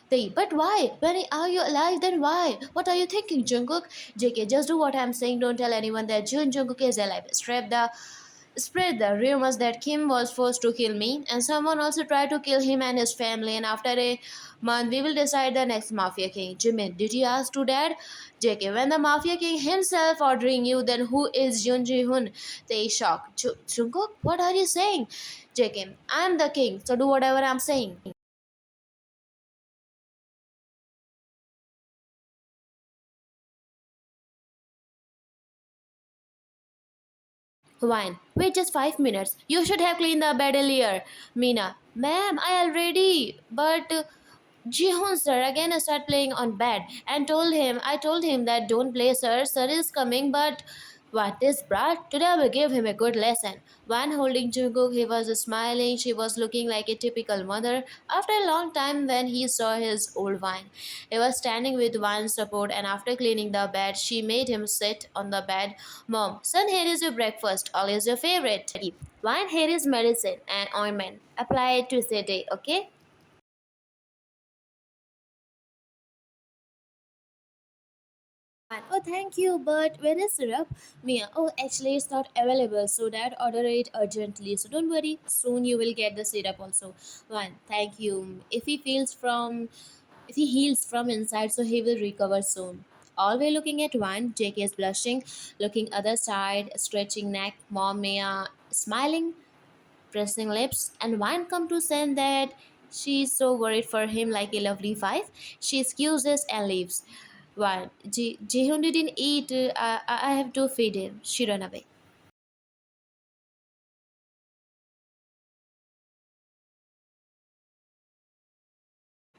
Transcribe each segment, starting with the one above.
But why? When are you alive? Then why? What are you thinking, Jungkook? JK, just do what I'm saying. Don't tell anyone that Jungkook is alive. Spread the rumors that Kim was forced to kill me, and someone also tried to kill him and his family. And after a month, we will decide the next Mafia King. Jimin, did you ask to Dad? JK, when the Mafia King himself ordering you, then who is Jun Ji Hoon? They shocked. Jungkook, what are you saying? JK, I'm the king, so do whatever I'm saying. Wine. Wait just 5 minutes. You should have cleaned the bed earlier. Mina. Ma'am, I already. But Jihoon sir again started playing on bed and I told him that don't play sir. Sir is coming, but what is brat? Today I will give him a good lesson. One holding Jungkook, he was smiling. She was looking like a typical mother. After a long time, when he saw his old wine, he was standing with one support, and after cleaning the bed, she made him sit on the bed. Mom, son, here is your breakfast. All is your favorite. Wine, here is medicine and ointment. Apply it to today, okay? Oh, thank you, but where is syrup? Mia, oh, actually, it's not available, so dad order it urgently. So don't worry, soon you will get the syrup also. One, thank you. If he heals from inside, so he will recover soon. All we're looking at one, JK is blushing, looking other side, stretching neck, mom Mia smiling, pressing lips, and one come to send that she's so worried for him like a lovely wife. She excuses and leaves. One, Jihoon didn't eat. I have to feed him. She ran away.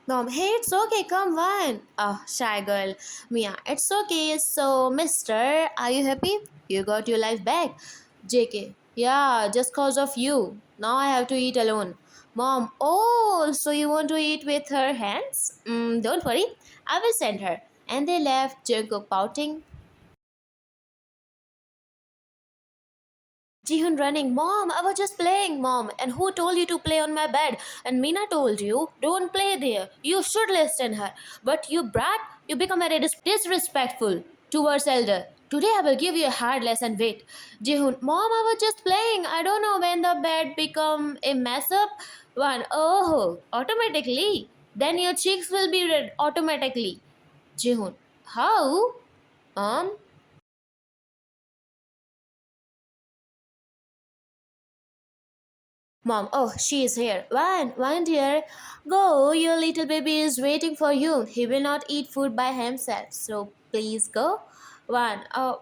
Mom, hey, it's okay. Come on. Oh, shy girl. Mia, it's okay. So, mister, are you happy? You got your life back. JK, yeah, just cause of you. Now I have to eat alone. Mom, oh, so you want to eat with her hands? Don't worry. I will send her. And they left, Jungkook pouting. Jihoon running, Mom, I was just playing, Mom. And who told you to play on my bed? And Mina told you, don't play there. You should listen her. But you brat, you become very disrespectful towards elder. Today I will give you a hard lesson. Wait. Jihoon, Mom, I was just playing. I don't know when the bed become a mess up. One, oh, automatically. Then your cheeks will be red automatically. Jihoon, how? Um, Mom, oh, she is here. One, dear. Go, your little baby is waiting for you. He will not eat food by himself, so please go. One, oh,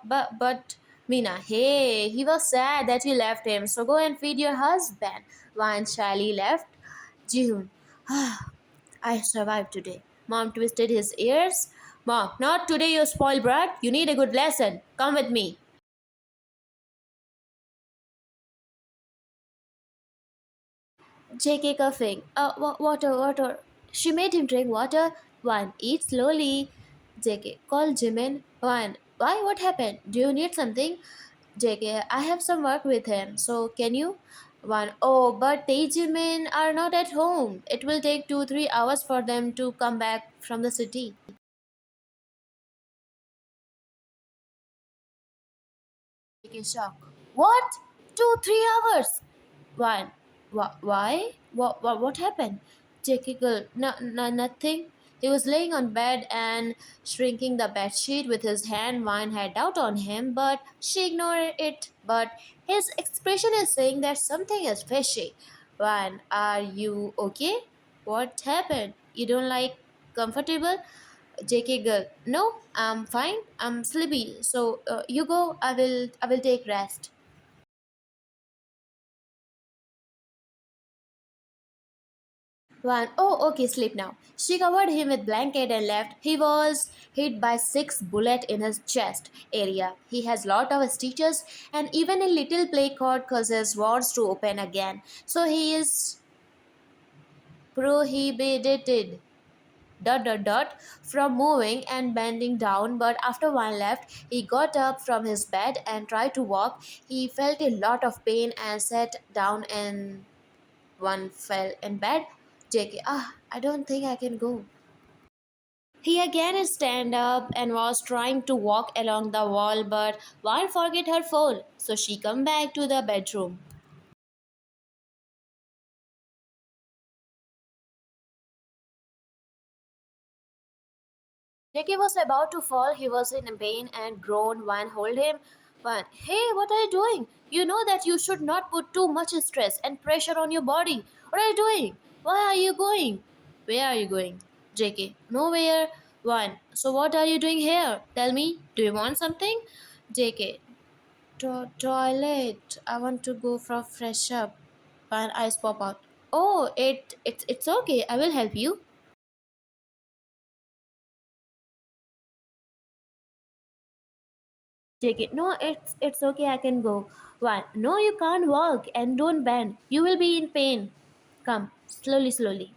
Mina, hey, he was sad that you left him, so go and feed your husband. One, shyly left. June, I survived today. Mom twisted his ears. Mom, not today, you spoiled brat. You need a good lesson. Come with me. JK coughing. Water. She made him drink water. One, eat slowly. JK, call Jimin. One, why? What happened? Do you need something? JK, I have some work with him. So can you? One, oh, but they Jimin are not at home. It will take 2-3 hours for them to come back from the city. JK shock. What? 2-3 hours? One. Why? What happened? Jackie girl, no, nothing. He was laying on bed and shrinking the bed sheet with his hand. Wine had doubt on him, but she ignored it. But his expression is saying that something is fishy. Wine, are you okay? What happened? You don't like comfortable? JK girl, no, I'm fine. I'm sleepy. So you go. I will take rest. One, oh, okay, sleep now. She covered him with blanket and left. He was hit by 6 bullets in his chest area. He has lot of stitches and even a little play cord causes wounds to open again. So he is prohibited from moving and bending down, but after one left he got up from his bed and tried to walk. He felt a lot of pain and sat down and one fell in bed. JK, I don't think I can go. He again stand up and was trying to walk along the wall, but Wan forget her phone, so she come back to the bedroom. Jackie was about to fall. He was in pain and groaned. Wan hold him. Wan, hey, what are you doing? You know that you should not put too much stress and pressure on your body. What are you doing? Why are you going? Where are you going? JK, nowhere. Wan, so what are you doing here? Tell me, do you want something? JK, toilet. I want to go for fresh up. Wan, eyes pop out. Oh, it's okay. I will help you. Take it. No, it's okay. I can go. One. No, you can't walk and don't bend. You will be in pain. Come, slowly, slowly.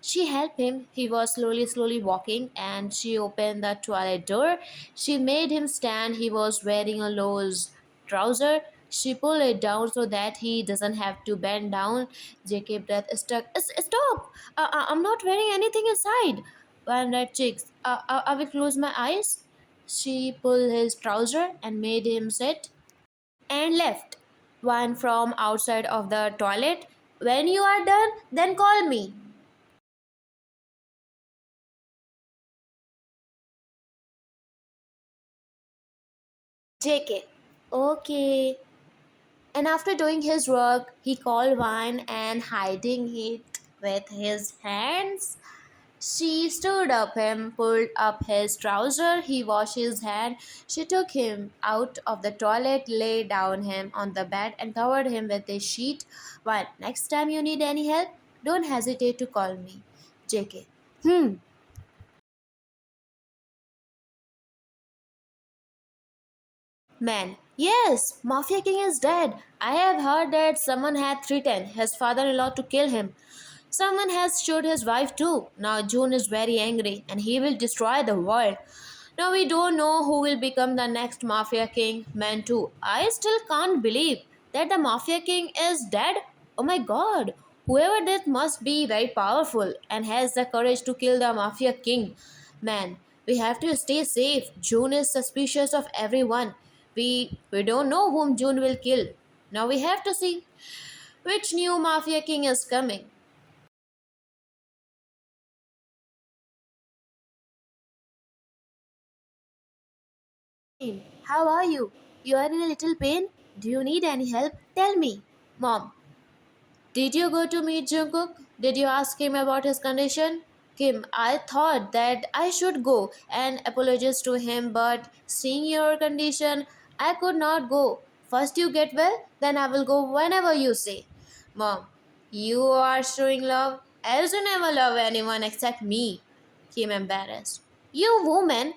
She helped him. He was slowly walking, and she opened the toilet door. She made him stand. He was wearing a loose trouser. She pulled it down so that he doesn't have to bend down. JK breath stuck. Stop! I'm not wearing anything inside. One red cheeks. I will close my eyes. She pulled his trouser and made him sit and left. One from outside of the toilet. When you are done, then call me. JK. Okay. And after doing his work, he called wine and hiding it with his hands. She stood up him, pulled up his trouser, he washed his hand. She took him out of the toilet, laid down him on the bed, and covered him with a sheet. Wine. Next time you need any help, don't hesitate to call me. JK. Hmm. Man, yes, Mafia King is dead. I have heard that someone had threatened his father in law to kill him. Someone has shot his wife too. Now June is very angry and he will destroy the world. Now we don't know who will become the next Mafia King. Man, too. I still can't believe that the Mafia King is dead. Oh my god. Whoever did must be very powerful and has the courage to kill the Mafia King. Man, we have to stay safe. June is suspicious of everyone. We don't know whom June will kill. Now we have to see which new Mafia King is coming. How are you? You are in a little pain? Do you need any help? Tell me. Mom, did you go to meet Jungkook? Did you ask him about his condition? Kim, I thought that I should go and apologize to him, but seeing your condition, I could not go. First you get well, then I will go whenever you say. Mom, you are showing love as you never love anyone except me. Kim embarrassed. You women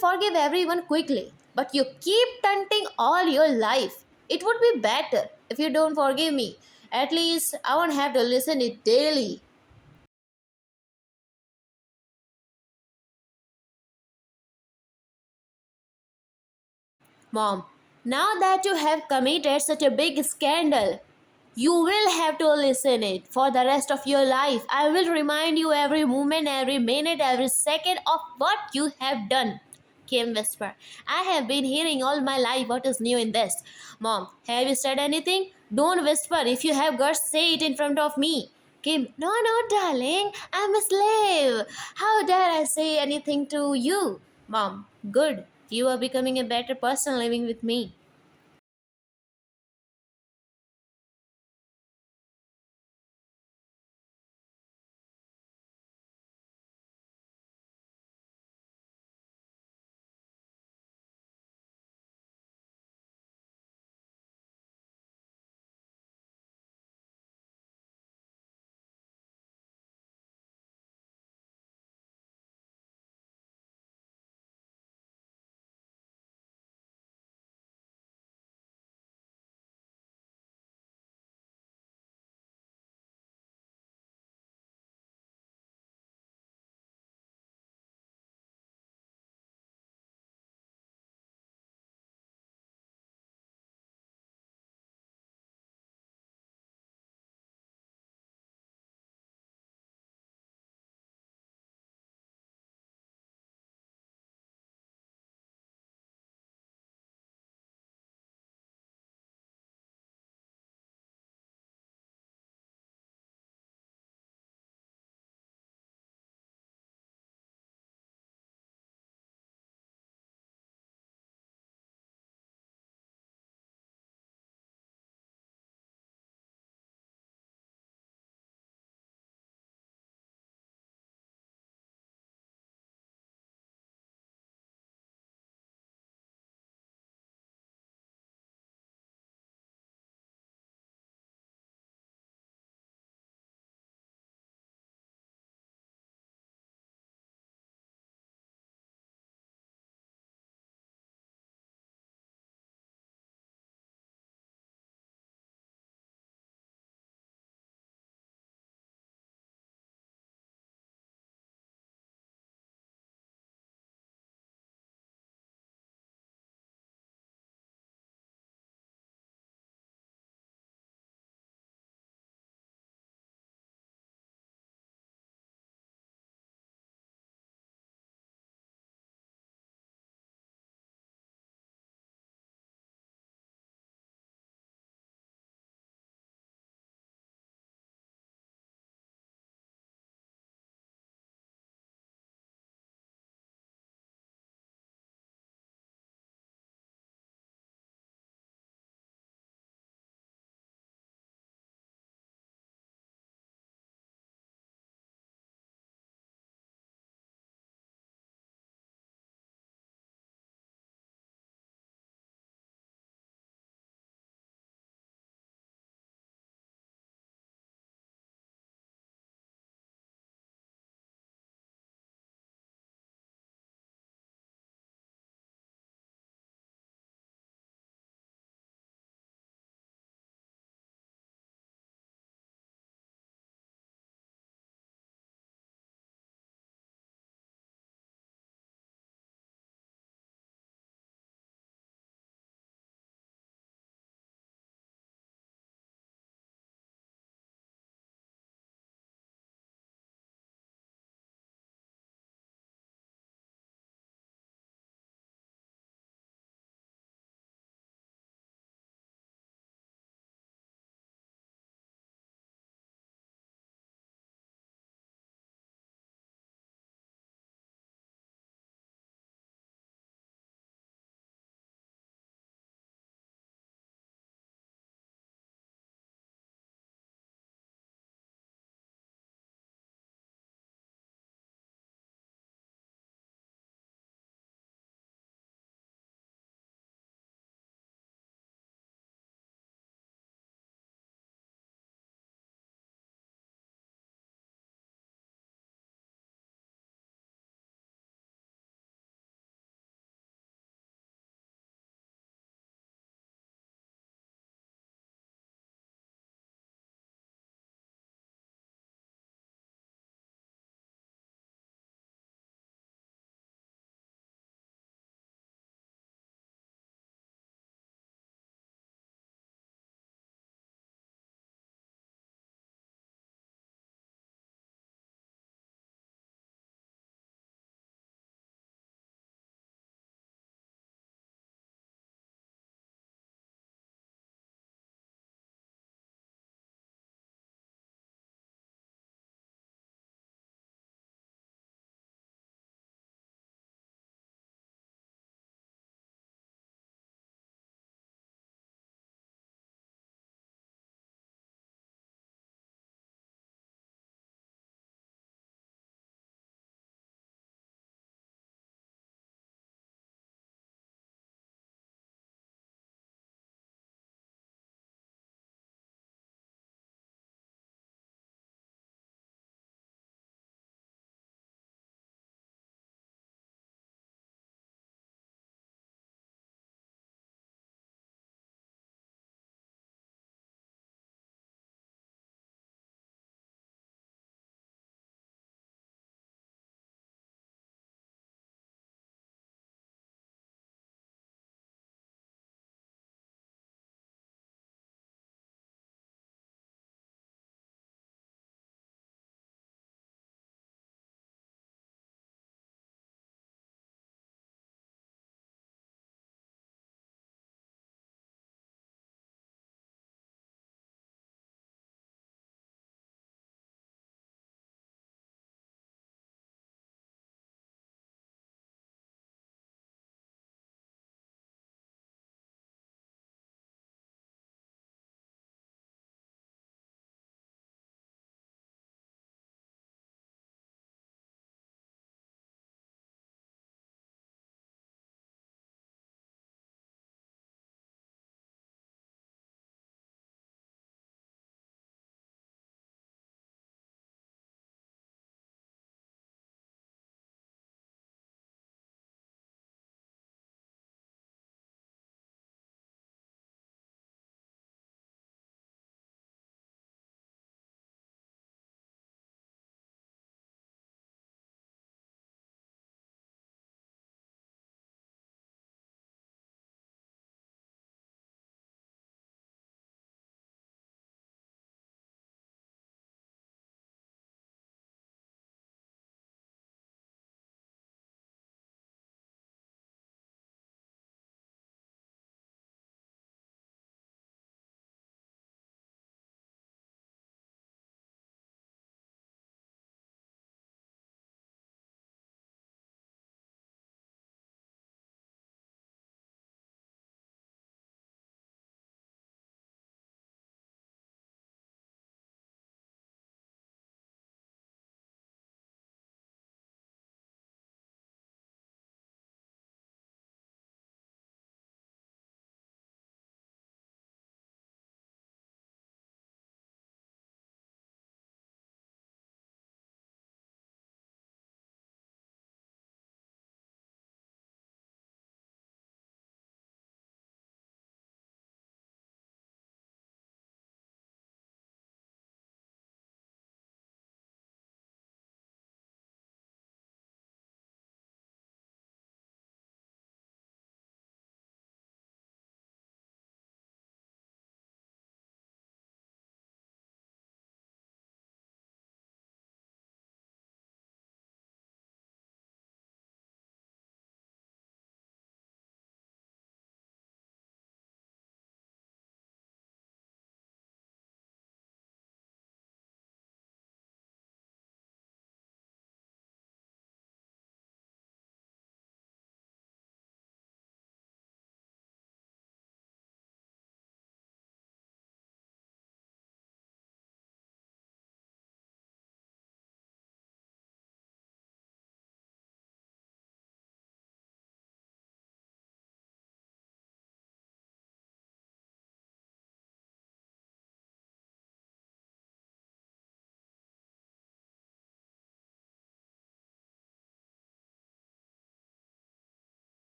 forgive everyone quickly, but you keep taunting all your life. It would be better if you don't forgive me. At least I won't have to listen it daily. Mom, now that you have committed such a big scandal, you will have to listen it for the rest of your life. I will remind you every moment, every minute, every second of what you have done. Kim whispered. I have been hearing all my life what is new in this. Mom, have you said anything? Don't whisper. If you have guts, say it in front of me. Kim, no, darling, I'm a slave. How dare I say anything to you? Mom, good. You are becoming a better person living with me.